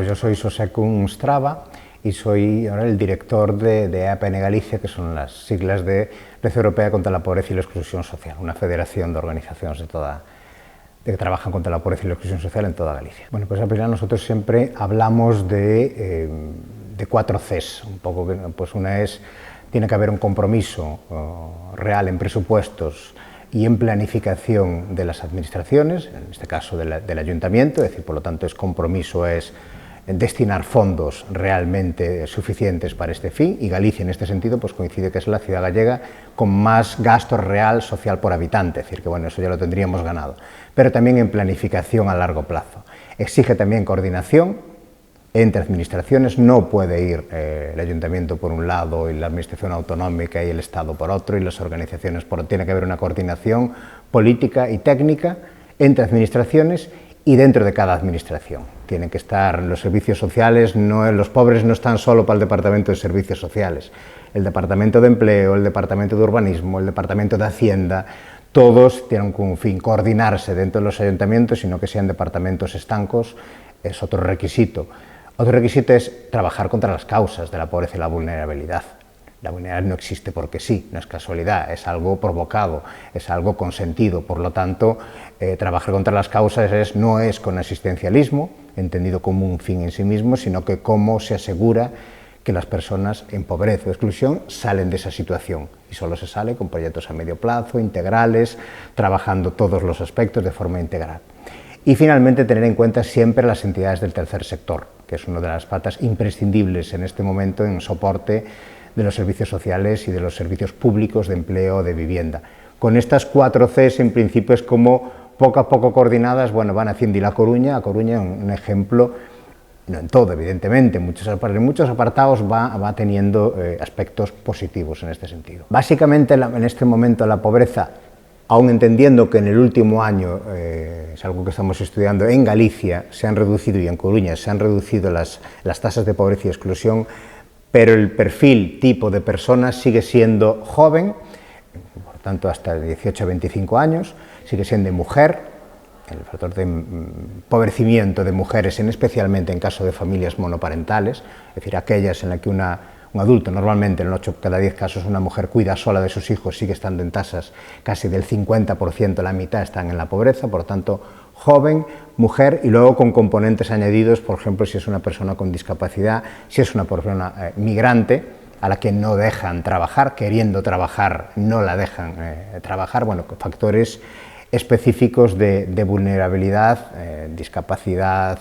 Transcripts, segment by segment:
pues yo soy Xosé Kun Strava y soy ahora el director de EAPN Galicia, que son las siglas de Red Europea contra la Pobreza y la Exclusión Social, una federación de organizaciones que trabajan contra la pobreza y la exclusión social en toda Galicia. Bueno, pues al final nosotros siempre hablamos de 4 Cs, un poco, pues una es, tiene que haber un compromiso real en presupuestos y en planificación de las administraciones, en este caso del ayuntamiento, es decir, por lo tanto, compromiso es destinar fondos realmente suficientes para este fin, y Galicia en este sentido pues coincide que es la ciudad gallega con más gasto real social por habitante, es decir, que bueno, eso ya lo tendríamos ganado, pero también en planificación a largo plazo. Exige también coordinación entre administraciones, no puede ir el ayuntamiento por un lado y la administración autonómica y el Estado por otro y las organizaciones por otro. Tiene que haber una coordinación política y técnica entre administraciones y dentro de cada administración. Tienen que estar los servicios sociales, los pobres no están solo para el Departamento de Servicios Sociales, el Departamento de Empleo, el Departamento de Urbanismo, el Departamento de Hacienda, todos tienen como fin coordinarse dentro de los ayuntamientos, sino que sean departamentos estancos, es otro requisito. Otro requisito es trabajar contra las causas de la pobreza y la vulnerabilidad. La vulnerabilidad no existe porque sí, no es casualidad, es algo provocado, es algo consentido. Por lo tanto, trabajar contra las causas no es con asistencialismo, entendido como un fin en sí mismo, sino que cómo se asegura que las personas en pobreza o exclusión salen de esa situación. Y solo se sale con proyectos a medio plazo, integrales, trabajando todos los aspectos de forma integral. Y finalmente, tener en cuenta siempre las entidades del tercer sector, que es una de las patas imprescindibles en este momento en soporte de los servicios sociales y de los servicios públicos de empleo o de vivienda. Con estas 4 Cs, en principio, es como poco a poco coordinadas, bueno, van haciendo, y A Coruña un ejemplo, no en todo, evidentemente, en muchos apartados va teniendo aspectos positivos en este sentido. Básicamente, en este momento, la pobreza, aún entendiendo que en el último año, es algo que estamos estudiando, en Galicia se han reducido y en Coruña se han reducido las tasas de pobreza y exclusión, pero el perfil tipo de personas sigue siendo joven, por tanto hasta 18 a 25 años, sigue siendo mujer, el factor de empobrecimiento de mujeres, especialmente en caso de familias monoparentales, es decir, aquellas en las que un adulto, normalmente en 8 cada 10 casos una mujer cuida sola de sus hijos, sigue estando en tasas casi del 50%, la mitad están en la pobreza, por lo tanto, joven, mujer, y luego con componentes añadidos, por ejemplo, si es una persona con discapacidad, si es una persona migrante, a la que no dejan trabajar, queriendo trabajar, no la dejan trabajar, bueno, factores específicos de vulnerabilidad, discapacidad,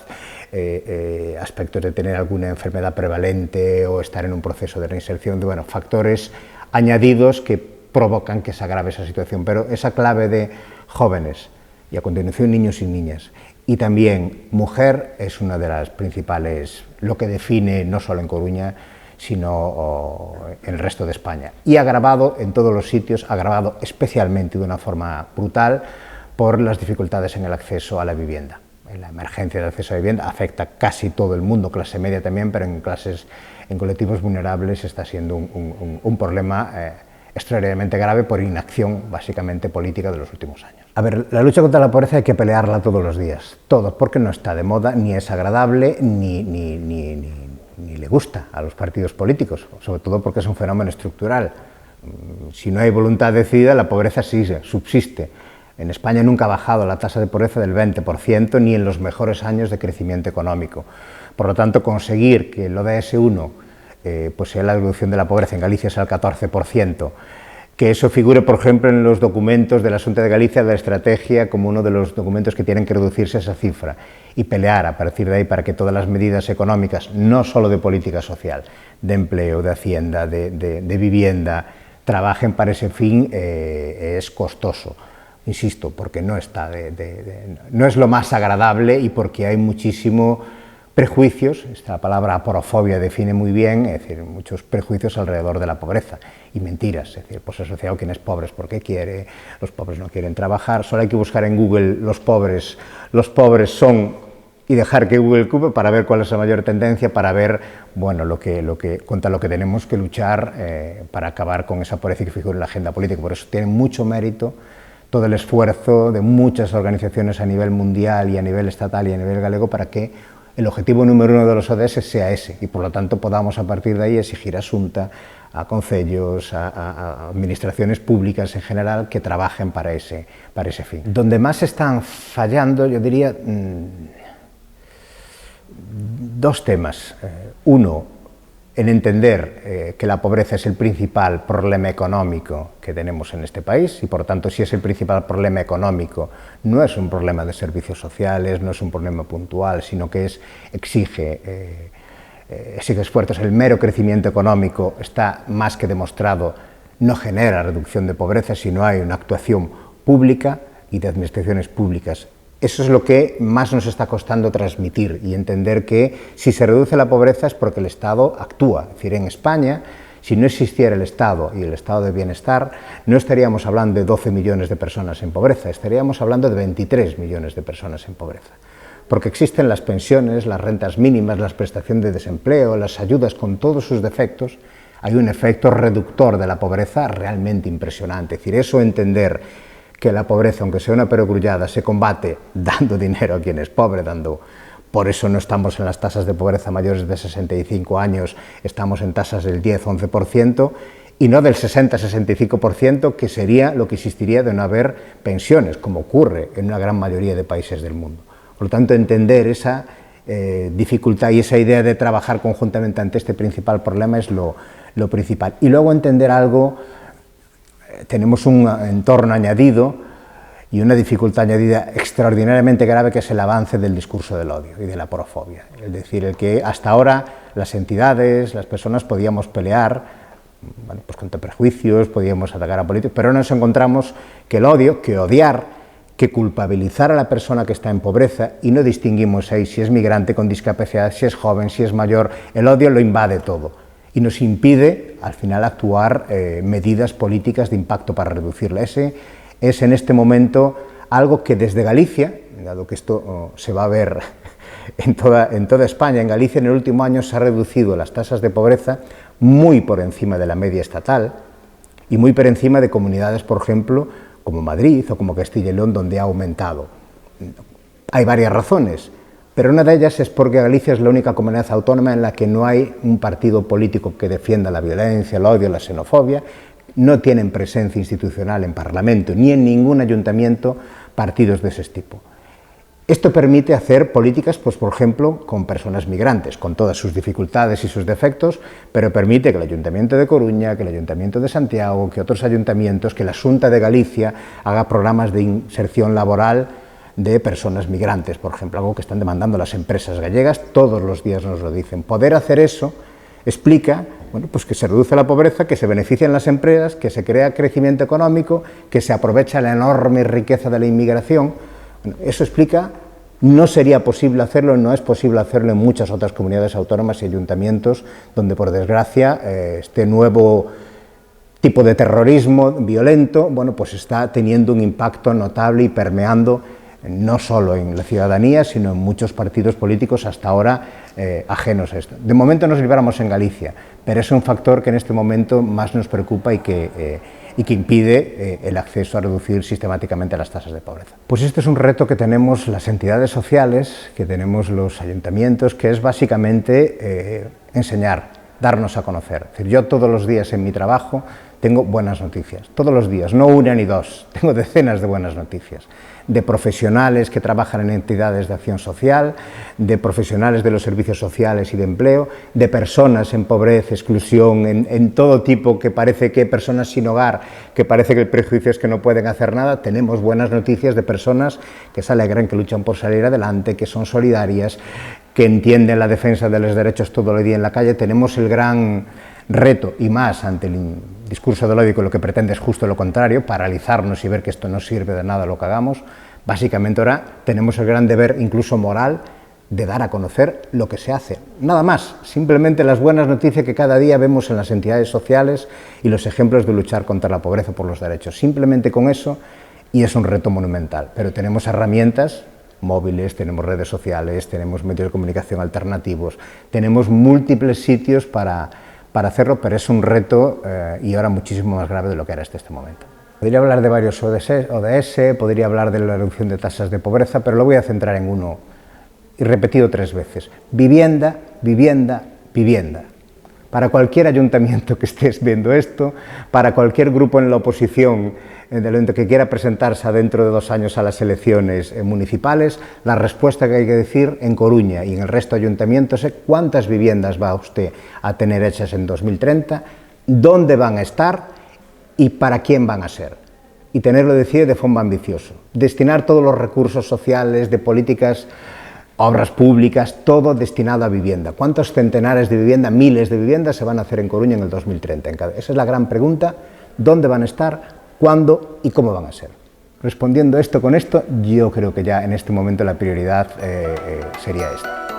aspectos de tener alguna enfermedad prevalente o estar en un proceso de reinserción, bueno, factores añadidos que provocan que se agrave esa situación, pero esa clave de jóvenes y a continuación niños y niñas y también mujer es una de las principales, lo que define no solo en Coruña, sino en el resto de España. Y agravado en todos los sitios, agravado especialmente de una forma brutal por las dificultades en el acceso a la vivienda. La emergencia de acceso a la vivienda afecta casi todo el mundo, clase media también, pero en colectivos vulnerables está siendo un problema extraordinariamente grave por inacción, básicamente política, de los últimos años. A ver, la lucha contra la pobreza hay que pelearla todos los días, todos, porque no está de moda, ni es agradable, ni le gusta a los partidos políticos, sobre todo porque es un fenómeno estructural. Si no hay voluntad decidida, la pobreza sí subsiste. En España nunca ha bajado la tasa de pobreza del 20%, ni en los mejores años de crecimiento económico. Por lo tanto, conseguir que el ODS 1 pues sea la reducción de la pobreza, en Galicia es el 14%, que eso figure, por ejemplo, en los documentos de la Xunta de Galicia de la estrategia como uno de los documentos que tienen que reducirse esa cifra, y pelear a partir de ahí para que todas las medidas económicas, no solo de política social, de empleo, de hacienda, de vivienda, trabajen para ese fin, es costoso. Insisto, porque no es lo más agradable y porque hay muchísimo prejuicios, esta palabra aporofobia define muy bien, es decir, muchos prejuicios alrededor de la pobreza y mentiras, es decir, pues asociado quien es pobre es porque quiere, los pobres no quieren trabajar, solo hay que buscar en Google los pobres son, y dejar que Google cube para ver cuál es la mayor tendencia, para ver, bueno, contra lo que tenemos que luchar para acabar con esa pobreza que figura en la agenda política. Por eso tiene mucho mérito todo el esfuerzo de muchas organizaciones a nivel mundial y a nivel estatal y a nivel galego para que el objetivo número 1 de los ODS sea ese y por lo tanto podamos a partir de ahí exigir a Xunta, a concellos, a administraciones públicas en general que trabajen para ese fin. Donde más están fallando, yo diría, dos temas. Uno, en entender que la pobreza es el principal problema económico que tenemos en este país y por tanto si es el principal problema económico no es un problema de servicios sociales, no es un problema puntual, sino que exige esfuerzos. El mero crecimiento económico está más que demostrado, no genera reducción de pobreza si no hay una actuación pública y de administraciones públicas. Eso es lo que más nos está costando transmitir y entender que si se reduce la pobreza es porque el Estado actúa. Es decir, en España, si no existiera el Estado y el estado de bienestar, no estaríamos hablando de 12 millones de personas en pobreza, estaríamos hablando de 23 millones de personas en pobreza. Porque existen las pensiones, las rentas mínimas, las prestaciones de desempleo, las ayudas con todos sus defectos, hay un efecto reductor de la pobreza realmente impresionante. Es decir, eso entender que la pobreza, aunque sea una perogrullada, se combate dando dinero a quien es pobre, por eso no estamos en las tasas de pobreza mayores de 65 años, estamos en tasas del 10-11% y no del 60-65%, que sería lo que existiría de no haber pensiones, como ocurre en una gran mayoría de países del mundo. Por lo tanto, entender esa dificultad y esa idea de trabajar conjuntamente ante este principal problema es lo principal. Y luego entender algo. Tenemos un entorno añadido y una dificultad añadida extraordinariamente grave que es el avance del discurso del odio y de la porofobia. Es decir, el que hasta ahora las entidades, las personas podíamos pelear pues contra prejuicios, podíamos atacar a políticos, pero ahora nos encontramos que el odio, que odiar, que culpabilizar a la persona que está en pobreza, y no distinguimos ahí si es migrante con discapacidad, si es joven, si es mayor, el odio lo invade todo. Y nos impide, al final, actuar medidas políticas de impacto para reducirla. Ese es, en este momento, algo que desde Galicia, dado que esto se va a ver en toda España, en Galicia en el último año se ha reducido las tasas de pobreza muy por encima de la media estatal y muy por encima de comunidades, por ejemplo, como Madrid o como Castilla y León, donde ha aumentado. Hay varias razones. Pero una de ellas es porque Galicia es la única comunidad autónoma en la que no hay un partido político que defienda la violencia, el odio, la xenofobia, no tienen presencia institucional en Parlamento ni en ningún ayuntamiento partidos de ese tipo. Esto permite hacer políticas, pues por ejemplo, con personas migrantes, con todas sus dificultades y sus defectos, pero permite que el Ayuntamiento de Coruña, que el Ayuntamiento de Santiago, que otros ayuntamientos, que la Xunta de Galicia haga programas de inserción laboral de personas migrantes, por ejemplo, algo que están demandando las empresas gallegas, todos los días nos lo dicen. Poder hacer eso explica, bueno, pues que se reduce la pobreza, que se benefician las empresas, que se crea crecimiento económico, que se aprovecha la enorme riqueza de la inmigración. Bueno, eso explica, no sería posible hacerlo, no es posible hacerlo en muchas otras comunidades autónomas y ayuntamientos donde, por desgracia, este nuevo tipo de terrorismo violento, bueno, pues está teniendo un impacto notable y permeando no solo en la ciudadanía, sino en muchos partidos políticos hasta ahora ajenos a esto. De momento nos libramos en Galicia, pero es un factor que en este momento más nos preocupa y que impide el acceso a reducir sistemáticamente las tasas de pobreza. Pues este es un reto que tenemos las entidades sociales, que tenemos los ayuntamientos, que es básicamente enseñar, darnos a conocer. Es decir, yo todos los días en mi trabajo tengo buenas noticias, todos los días, no una ni dos, tengo decenas de buenas noticias, de profesionales que trabajan en entidades de acción social, de profesionales de los servicios sociales y de empleo, de personas en pobreza, exclusión, en todo tipo, que parece que personas sin hogar, que parece que el prejuicio es que no pueden hacer nada. Tenemos buenas noticias de personas que se alegran, que luchan por salir adelante, que son solidarias, que entienden la defensa de los derechos todo el día en la calle. Tenemos el gran reto, y más ante el discurso del odio, que lo que pretende es justo lo contrario, paralizarnos y ver que esto no sirve de nada lo que hagamos. Básicamente ahora tenemos el gran deber, incluso moral, de dar a conocer lo que se hace. Nada más, simplemente las buenas noticias que cada día vemos en las entidades sociales y los ejemplos de luchar contra la pobreza por los derechos. Simplemente con eso, y es un reto monumental. Pero tenemos herramientas móviles, tenemos redes sociales, tenemos medios de comunicación alternativos, tenemos múltiples sitios para hacerlo, pero es un reto y ahora muchísimo más grave de lo que era hasta este momento. Podría hablar de varios ODS, podría hablar de la reducción de tasas de pobreza, pero lo voy a centrar en uno y repetido 3 veces. Vivienda, vivienda, vivienda. Para cualquier ayuntamiento que estés viendo esto, para cualquier grupo en la oposición que quiera presentarse dentro de 2 años a las elecciones municipales, la respuesta que hay que decir en Coruña y en el resto de ayuntamientos es cuántas viviendas va usted a tener hechas en 2030, dónde van a estar y para quién van a ser. Y tenerlo decir de forma ambiciosa. Destinar todos los recursos sociales, de políticas, obras públicas, todo destinado a vivienda. ¿Cuántos centenares de viviendas, miles de viviendas se van a hacer en Coruña en el 2030? Esa es la gran pregunta. ¿Dónde van a estar? ¿Cuándo? ¿Y cómo van a ser? Respondiendo esto con esto, yo creo que ya en este momento la prioridad sería esta.